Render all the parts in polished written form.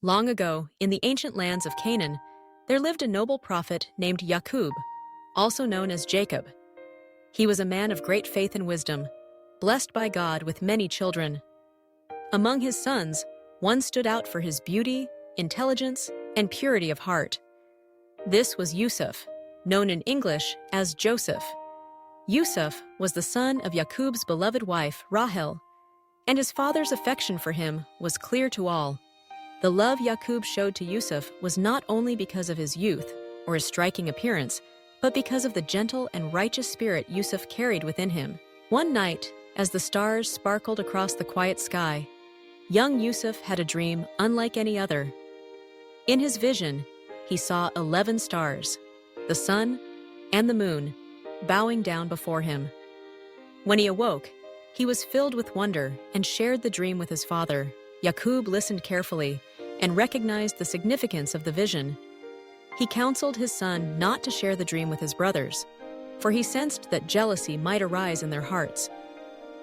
Long ago, in the ancient lands of Canaan, there lived a noble prophet named Yaqub, also known as Jacob. He was a man of great faith and wisdom, blessed by God with many children. Among his sons, one stood out for his beauty, intelligence, and purity of heart. This was Yousaf, known in English as Joseph. Yousaf was the son of Yaqub's beloved wife, Rahel, and his father's affection for him was clear to all. The love Yaqub showed to Yousaf was not only because of his youth or his striking appearance, but because of the gentle and righteous spirit Yousaf carried within him. One night, as the stars sparkled across the quiet sky, young Yousaf had a dream unlike any other. In his vision, he saw 11 stars, the sun and the moon, bowing down before him. When he awoke, he was filled with wonder and shared the dream with his father. Yaqub listened carefully and recognized the significance of the vision. He counseled his son not to share the dream with his brothers, for he sensed that jealousy might arise in their hearts.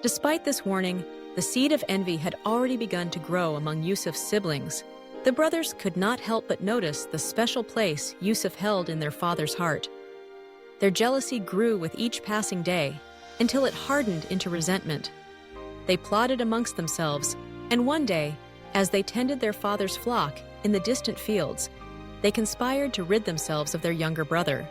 Despite this warning, the seed of envy had already begun to grow among Yousaf's siblings. The brothers could not help but notice the special place Yousaf held in their father's heart. Their jealousy grew with each passing day, until it hardened into resentment. They plotted amongst themselves, and one day, as they tended their father's flock in the distant fields, they conspired to rid themselves of their younger brother.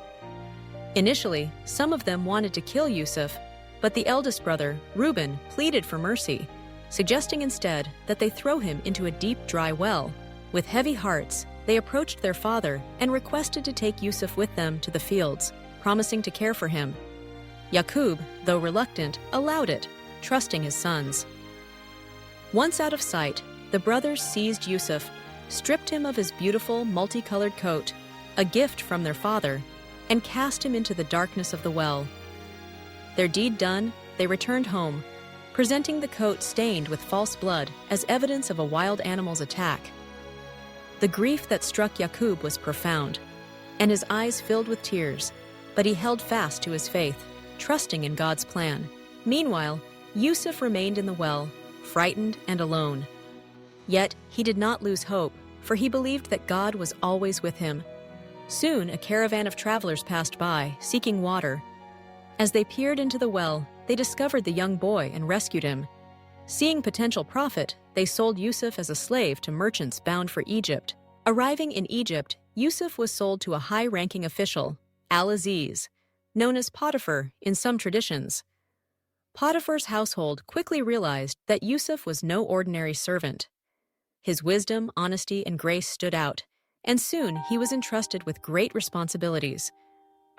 Initially, some of them wanted to kill Yousaf, but the eldest brother, Reuben, pleaded for mercy, suggesting instead that they throw him into a deep, dry well. With heavy hearts, they approached their father and requested to take Yousaf with them to the fields, promising to care for him. Yaqub, though reluctant, allowed it, trusting his sons. Once out of sight, the brothers seized Yousaf, stripped him of his beautiful, multicolored coat, a gift from their father, and cast him into the darkness of the well. Their deed done, they returned home, presenting the coat stained with false blood as evidence of a wild animal's attack. The grief that struck Yaqub was profound, and his eyes filled with tears, but he held fast to his faith, trusting in God's plan. Meanwhile, Yousaf remained in the well, frightened and alone. Yet he did not lose hope, for he believed that God was always with him. Soon a caravan of travelers passed by, seeking water. As they peered into the well, they discovered the young boy and rescued him. Seeing potential profit, they sold Yousaf as a slave to merchants bound for Egypt. Arriving in Egypt, Yousaf was sold to a high-ranking official, Al-Aziz, known as Potiphar in some traditions. Potiphar's household quickly realized that Yousaf was no ordinary servant. His wisdom, honesty, and grace stood out, and soon he was entrusted with great responsibilities.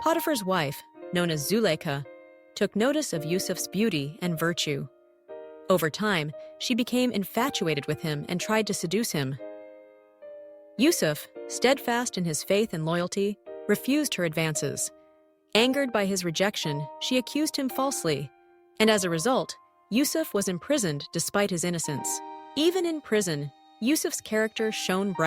Potiphar's wife, known as Zuleika, took notice of Yousaf's beauty and virtue. Over time, she became infatuated with him and tried to seduce him. Yousaf, steadfast in his faith and loyalty, refused her advances. Angered by his rejection, she accused him falsely, and as a result, Yousaf was imprisoned despite his innocence. Even in prison, Yousaf's character shone bright.